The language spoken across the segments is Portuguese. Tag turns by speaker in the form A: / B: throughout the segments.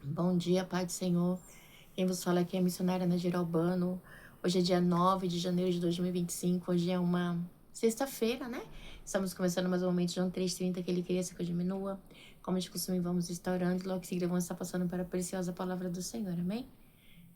A: Bom dia, Pai do Senhor. Quem vos fala aqui é a missionária Ana Geralbano. Hoje é dia 9 de janeiro de 2025. Hoje é uma sexta-feira, né? Estamos começando mais um momento, João 3:30, que ele cresça, que eu diminua. Como de costume, vamos estar orando e logo em seguida vamos estar passando para a preciosa palavra do Senhor. Amém?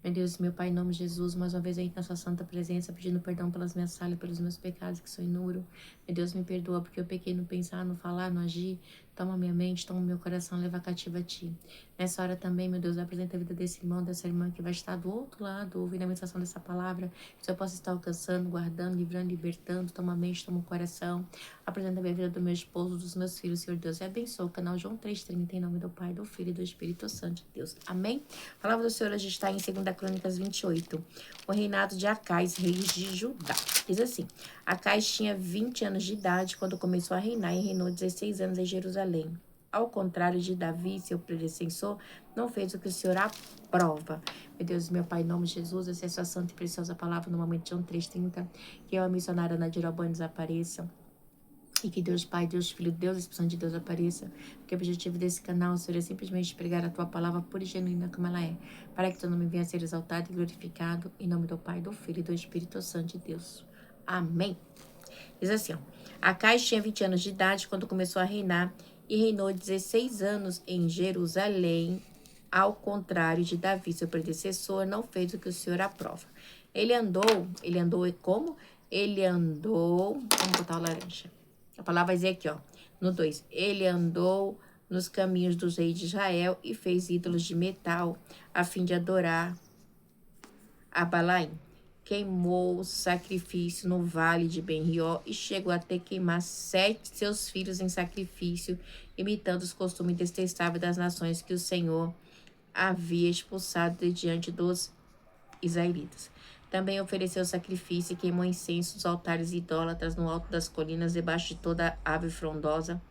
A: Meu Deus, meu Pai, em nome de Jesus, mais uma vez aí na sua santa presença, pedindo perdão pelas minhas falhas, pelos meus pecados, que sou inúmero. Meu Deus, me perdoa, porque eu pequei no pensar, no falar, no agir. Toma minha mente, toma meu coração, leva cativa a ti. Nessa hora também, meu Deus, apresenta a vida desse irmão, dessa irmã que vai estar do outro lado, ouvindo a meditação dessa palavra, que eu possa estar alcançando, guardando, livrando, libertando. Toma a mente, toma o coração. Apresenta a minha vida do meu esposo, dos meus filhos, Senhor Deus. E abençoa o canal João 3:30, em nome do Pai, do Filho e do Espírito Santo de Deus. Amém? A palavra do Senhor hoje está em 2 Crônicas 28. O reinado de Acais, rei de Judá. Diz assim: Acais tinha 20 anos de idade quando começou a reinar e reinou 16 anos em Jerusalém. Ao contrário de Davi, seu predecessor, não fez o que o Senhor aprova. Meu Deus, meu Pai, em nome de Jesus, essa é a sua santa e preciosa palavra no momento de João 3:30. Que eu, a missionária Ana Dirobã, desapareça. E que Deus Pai, Deus Filho, Deus Espírito de Deus apareça. Porque o objetivo desse canal, Senhor, é simplesmente pregar a Tua palavra pura e genuína como ela é. Para que Teu nome venha a ser exaltado e glorificado. Em nome do Pai, do Filho e do Espírito Santo de Deus. Amém. Diz assim, ó. Acais tinha 20 anos de idade quando começou a reinar e reinou 16 anos em Jerusalém. Ao contrário de Davi, seu predecessor, não fez o que o Senhor aprova. Ele andou e como? Ele andou, vamos botar o laranja. A palavra vai dizer aqui, ó, no 2. Ele andou nos caminhos dos reis de Israel e fez ídolos de metal, a fim de adorar a Balaim. Queimou sacrifício no vale de Ben-Rió e chegou até queimar 7 seus filhos em sacrifício, imitando os costumes detestáveis das nações que o Senhor havia expulsado de diante dos israelitas. Também ofereceu sacrifício e queimou incenso nos altares idólatras no alto das colinas, debaixo de toda árvore frondosa.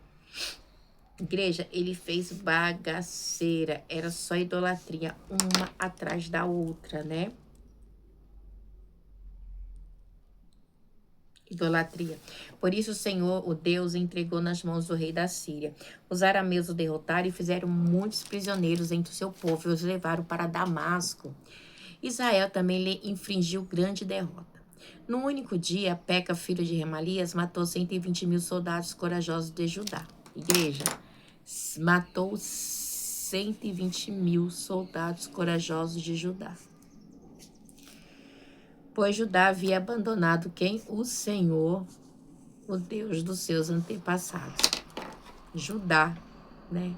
A: Igreja, ele fez bagaceira, era só idolatria, uma atrás da outra, né? Idolatria. Por isso o Senhor, o Deus, entregou nas mãos do rei da Síria. Os arameus o derrotaram e fizeram muitos prisioneiros entre o seu povo e os levaram para Damasco. Israel também lhe infligiu grande derrota. Num único dia, Peca, filho de Remalias, matou 120.000 soldados corajosos de Judá. Igreja, matou 120.000 soldados corajosos de Judá. Pois Judá havia abandonado quem? O Senhor, o Deus dos seus antepassados. Judá, né?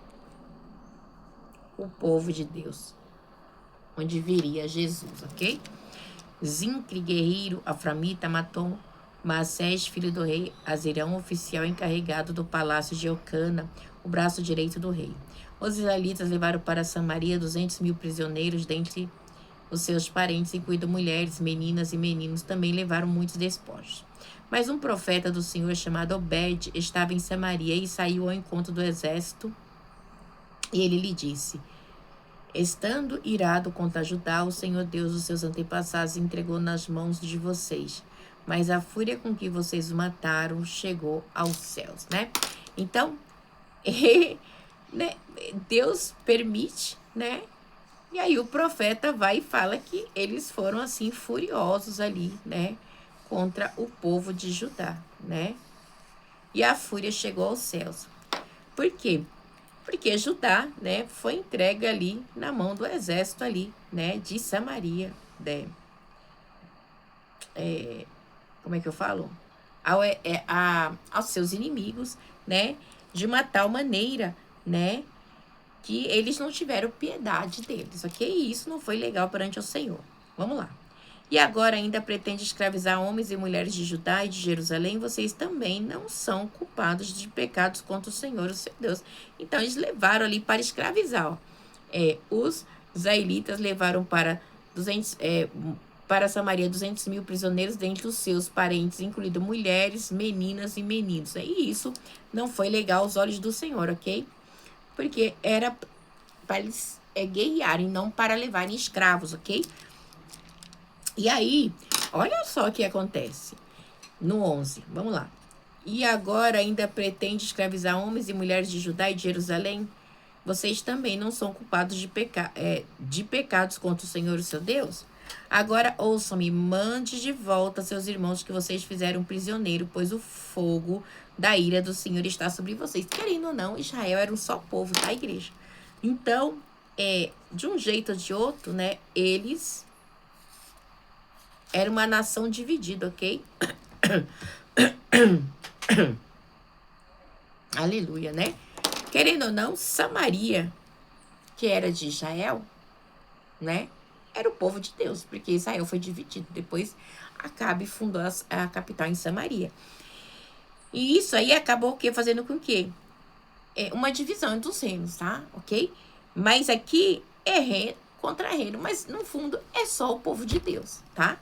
A: O povo de Deus, onde viria Jesus, ok? Zincre, guerreiro, aframita, matou Maassés, filho do rei Azirão, oficial encarregado do palácio de Eucana, o braço direito do rei. Os israelitas levaram para Samaria 200.000 prisioneiros dentre os seus parentes, incluindo mulheres, meninas e meninos, também levaram muitos despojos. Mas um profeta do Senhor chamado Obed estava em Samaria e saiu ao encontro do exército, e ele lhe disse: Estando irado contra Judá, o Senhor Deus dos seus antepassados entregou nas mãos de vocês. Mas a fúria com que vocês o mataram chegou aos céus, né? Então, né, Deus permite, né? E aí o profeta vai e fala que eles foram assim furiosos ali, né? Contra o povo de Judá, né? E a fúria chegou aos céus. Por quê? Porque Judá, né, foi entregue ali na mão do exército ali, né, de Samaria, né, como é que eu falo? Aos seus inimigos, né, de uma tal maneira, né, que eles não tiveram piedade deles, ok? E isso não foi legal perante o Senhor. Vamos lá. E agora ainda pretende escravizar homens e mulheres de Judá e de Jerusalém, vocês também não são culpados de pecados contra o Senhor, o seu Deus. Então, eles levaram ali para escravizar. Ó. Os israelitas levaram para Samaria 200.000 prisioneiros dentre os seus parentes, incluindo mulheres, meninas e meninos. E isso não foi legal aos olhos do Senhor, ok? Porque era para eles guerrearem, não para levarem escravos, ok? E aí, olha só o que acontece. No 11, vamos lá. E agora ainda pretende escravizar homens e mulheres de Judá e de Jerusalém? vocês também não são culpados de pecados contra o Senhor, o seu Deus? Agora ouçam-me, mande de volta seus irmãos que vocês fizeram prisioneiro, pois o fogo da ira do Senhor está sobre vocês. Querendo ou não, Israel era um só povo, tá, igreja? Então, de um jeito ou de outro, né, eles eram uma nação dividida, ok? Aleluia, né? Querendo ou não, Samaria, que era de Israel, né, era o povo de Deus, porque Israel foi dividido. Depois, Acabe fundou a capital em Samaria. E isso aí acabou o quê? Fazendo com que uma divisão entre os reinos, tá? Ok? Mas aqui é reino contra reino, mas no fundo é só o povo de Deus, tá?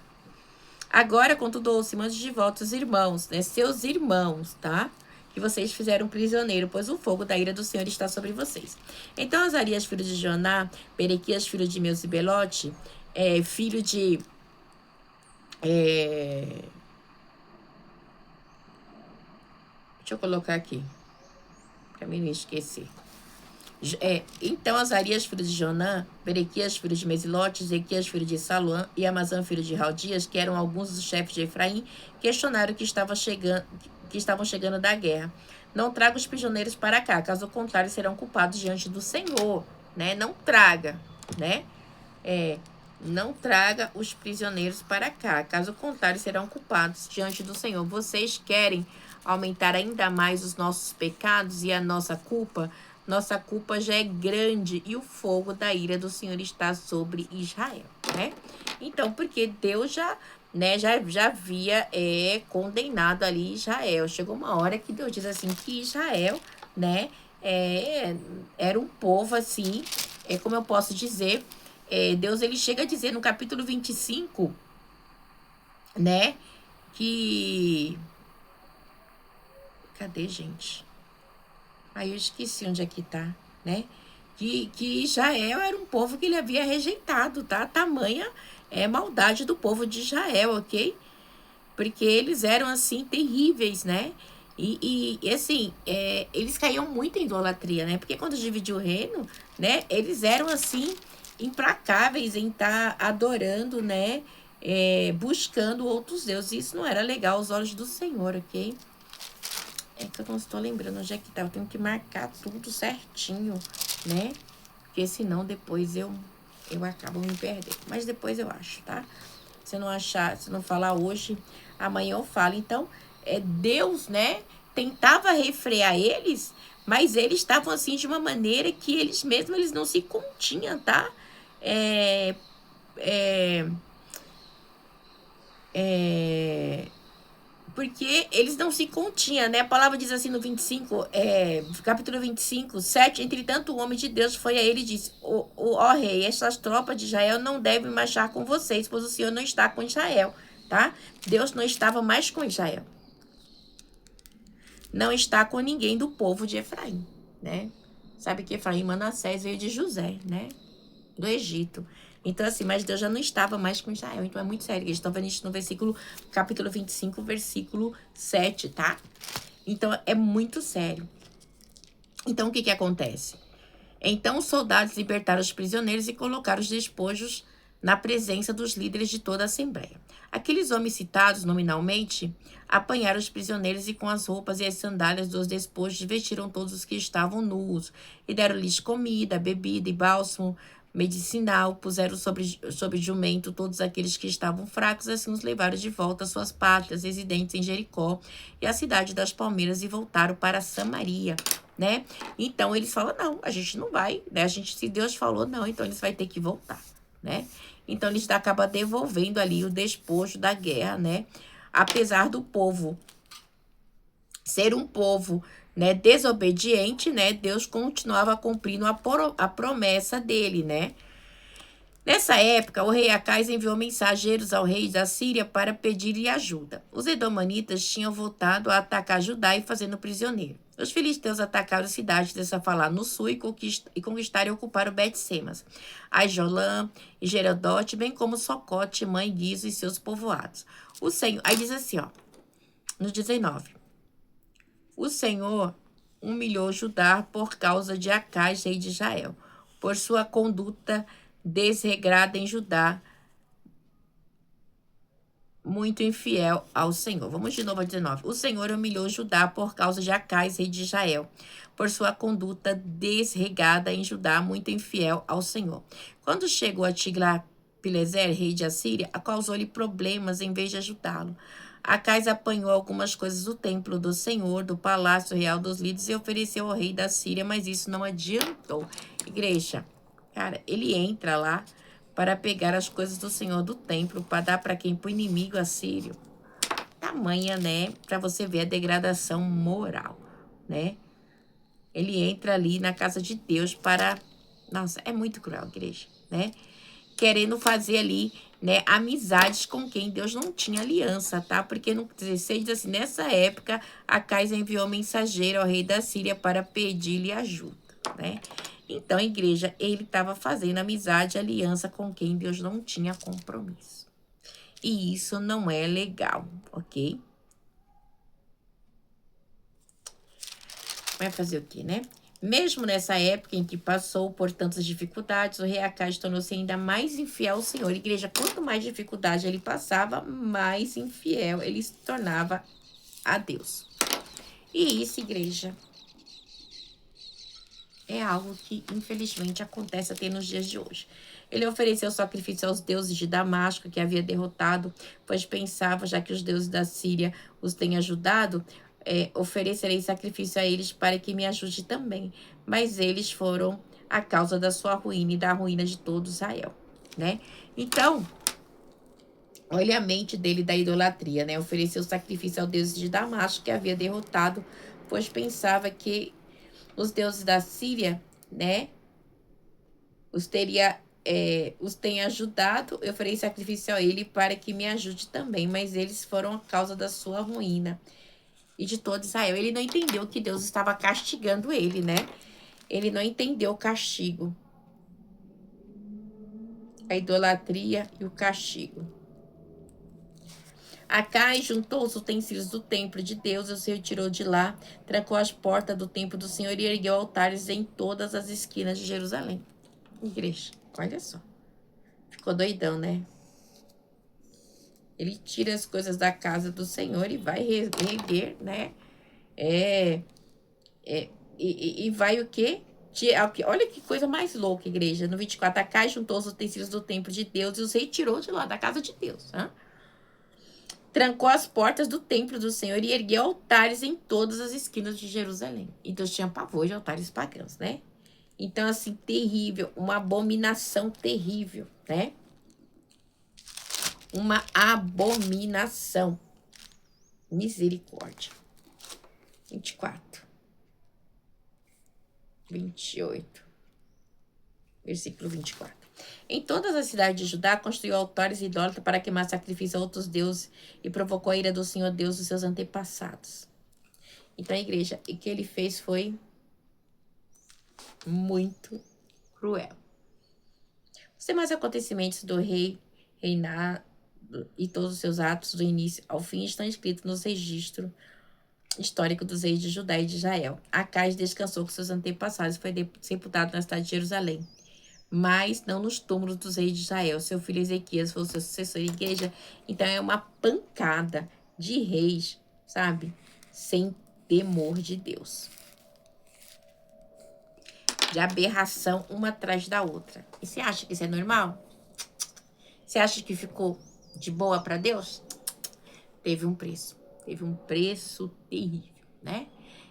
A: Agora, contudo, ouça, mande de volta os irmãos, né? Seus irmãos, tá? Que vocês fizeram prisioneiro, pois o fogo da ira do Senhor está sobre vocês. Então, Azarias, filho de Joná, Berequias, filho de Meusibelote, filho de... deixa eu colocar aqui, pra mim não esquecer. Então, Azarias, filho de Jonã, Berequias, filho de Mesilote, Ezequias, filho de Saluã e Amazã, filho de Raldias, que eram alguns dos chefes de Efraim, questionaram que estavam chegando da guerra. Não traga os prisioneiros para cá, caso contrário serão culpados diante do Senhor, né? Não traga, né? Não traga os prisioneiros para cá, caso contrário serão culpados diante do Senhor. Vocês querem aumentar ainda mais os nossos pecados e a nossa culpa? Nossa culpa já é grande e o fogo da ira do Senhor está sobre Israel, né? Então, porque Deus já havia condenado ali Israel. Chegou uma hora que Deus diz assim, que Israel, né, era um povo assim, como eu posso dizer, Deus ele chega a dizer no capítulo 25, né, que... Cadê, gente? Aí eu esqueci onde é que tá, né? Que Israel era um povo que ele havia rejeitado, tá? Tamanha maldade do povo de Israel, ok? Porque eles eram, assim, terríveis, né? E assim, eles caíam muito em idolatria, né? Porque quando dividiu o reino, né? Eles eram, assim, implacáveis em estar adorando, né? Buscando outros deuses. Isso não era legal aos olhos do Senhor, ok? É que eu não estou lembrando onde é que tá. Eu tenho que marcar tudo certinho, né? Porque senão depois eu acabo me perdendo. Mas depois eu acho, tá? Se eu não achar, se não falar hoje, amanhã eu falo. Então, Deus, né? Tentava refrear eles, mas eles estavam assim de uma maneira que eles mesmos eles não se continham, tá? Porque eles não se continham, né? A palavra diz assim no 25, capítulo 25, 7. Entretanto, o homem de Deus foi a ele e disse: ó rei, estas tropas de Israel não devem marchar com vocês, pois o Senhor não está com Israel, tá? Deus não estava mais com Israel. Não está com ninguém do povo de Efraim, né? Sabe que Efraim, Manassés veio de José, né? Do Egito. Então, assim, mas Deus já não estava mais com Israel. Então, é muito sério. Eles estão vendo isso no capítulo 25, versículo 7, tá? Então, é muito sério. Então, o que acontece? Então, os soldados libertaram os prisioneiros e colocaram os despojos na presença dos líderes de toda a Assembleia. Aqueles homens citados nominalmente apanharam os prisioneiros e com as roupas e as sandálias dos despojos vestiram todos os que estavam nus e deram-lhes comida, bebida e bálsamo medicinal, puseram sobre jumento todos aqueles que estavam fracos, assim os levaram de volta às suas pátrias, residentes em Jericó e a cidade das palmeiras, e voltaram para Samaria, né? Então eles falam, não, a gente não vai, né? Se Deus falou não, então eles vão ter que voltar, né? Então eles acabam devolvendo ali o despojo da guerra, né? Apesar do povo ser um povo, né, desobediente, né, Deus continuava cumprindo a promessa dele, né? Nessa época, o rei Acais enviou mensageiros ao rei da Síria para pedir-lhe ajuda. Os edomanitas tinham voltado a atacar Judá e fazendo prisioneiro. Os filisteus atacaram cidades de Safalá no sul e conquistaram e ocuparam Bet-Semas, Aijolã e Gerodote, bem como Socote, Mãe, Guizo e seus povoados. Aí diz assim, ó, no 19. O Senhor humilhou Judá por causa de Acais, rei de Israel, por sua conduta desregrada em Judá, muito infiel ao Senhor. Vamos de novo a 19. O Senhor humilhou Judá por causa de Acais, rei de Israel, por sua conduta desregada em Judá, muito infiel ao Senhor. Quando chegou a Tiglat-Pileser, rei de Assíria, causou-lhe problemas em vez de ajudá-lo. Acais apanhou algumas coisas do templo do Senhor, do palácio real dos líderes, e ofereceu ao rei da Síria, mas isso não adiantou. Igreja, cara, ele entra lá para pegar as coisas do Senhor do templo, para dar para quem? Para o inimigo assírio. Tamanha, né? Para você ver a degradação moral, né? Ele entra ali na casa de Deus para... Nossa, é muito cruel, igreja, né? Querendo fazer ali, né, amizades com quem Deus não tinha aliança, tá? Porque no 16 diz assim, nessa época, Acais enviou mensageiro ao rei da Síria para pedir-lhe ajuda, né? Então, igreja, ele estava fazendo amizade, aliança com quem Deus não tinha compromisso. E isso não é legal, ok? Vai fazer o quê, né? Mesmo nessa época em que passou por tantas dificuldades, o rei Acais tornou-se ainda mais infiel ao Senhor. Igreja, quanto mais dificuldade ele passava, mais infiel ele se tornava a Deus. E isso, igreja, é algo que, infelizmente, acontece até nos dias de hoje. Ele ofereceu sacrifício aos deuses de Damasco, que havia derrotado, pois pensava, já que os deuses da Síria os têm ajudado, oferecerei sacrifício a eles para que me ajude também. Mas eles foram a causa da sua ruína e da ruína de todo Israel, né? Então, olha a mente dele da idolatria, né? Ofereceu sacrifício aos deuses de Damasco, que havia derrotado, pois pensava que os deuses da Síria, né, os tem ajudado. Eu farei sacrifício a ele para que me ajude também, mas eles foram a causa da sua ruína e de todo Israel. Ele não entendeu que Deus estava castigando ele, né? Ele não entendeu o castigo, a idolatria e o castigo. Acais juntou os utensílios do templo de Deus, os retirou de lá, trancou as portas do templo do Senhor e ergueu altares em todas as esquinas de Jerusalém. Igreja, olha só. Ficou doidão, né? Ele tira as coisas da casa do Senhor e vai reerguer, né? E vai o quê? Olha que coisa mais louca, igreja. No 24, Acais juntou os utensílios do templo de Deus e os retirou de lá, da casa de Deus. Hein? Trancou as portas do templo do Senhor e ergueu altares em todas as esquinas de Jerusalém. E Deus tinha pavor de altares pagãos, né? Então, assim, terrível. Uma abominação terrível, né? Uma abominação. Misericórdia. 24. 28. Versículo 24. Em todas as cidades de Judá, construiu altares idólatras para queimar sacrifício a outros deuses e provocou a ira do Senhor Deus dos seus antepassados. Então, a igreja, o que ele fez foi muito cruel. Os demais acontecimentos do rei reinar e todos os seus atos do início ao fim estão escritos nos registros históricos dos reis de Judá e de Israel. Acais descansou com seus antepassados e foi sepultado na cidade de Jerusalém, mas não nos túmulos dos reis de Israel. Seu filho Ezequias foi o seu sucessor em igreja. Então é uma pancada de reis, sabe? Sem temor de Deus. De aberração uma atrás da outra. E você acha que isso é normal? Você acha que ficou de boa para Deus? Teve um preço. Teve um preço terrível, né?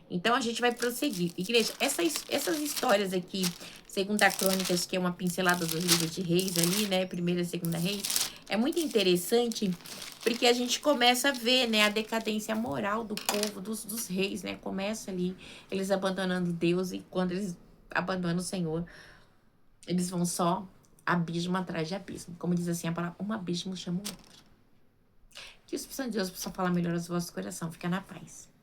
A: Então, a gente vai prosseguir. Igreja, essas histórias aqui, Segunda Crônicas, que é uma pincelada dos livros de reis ali, né? Primeira e Segunda Reis, é muito interessante porque a gente começa a ver, né, a decadência moral do povo, dos reis, né? Começa ali, eles abandonando Deus, e quando eles abandonam o Senhor, eles vão só abismo atrás de abismo. Como diz assim a palavra, um abismo chama o outro. Que o Espírito Santo de Deus possa falar melhor aos vossos corações. Fica na paz.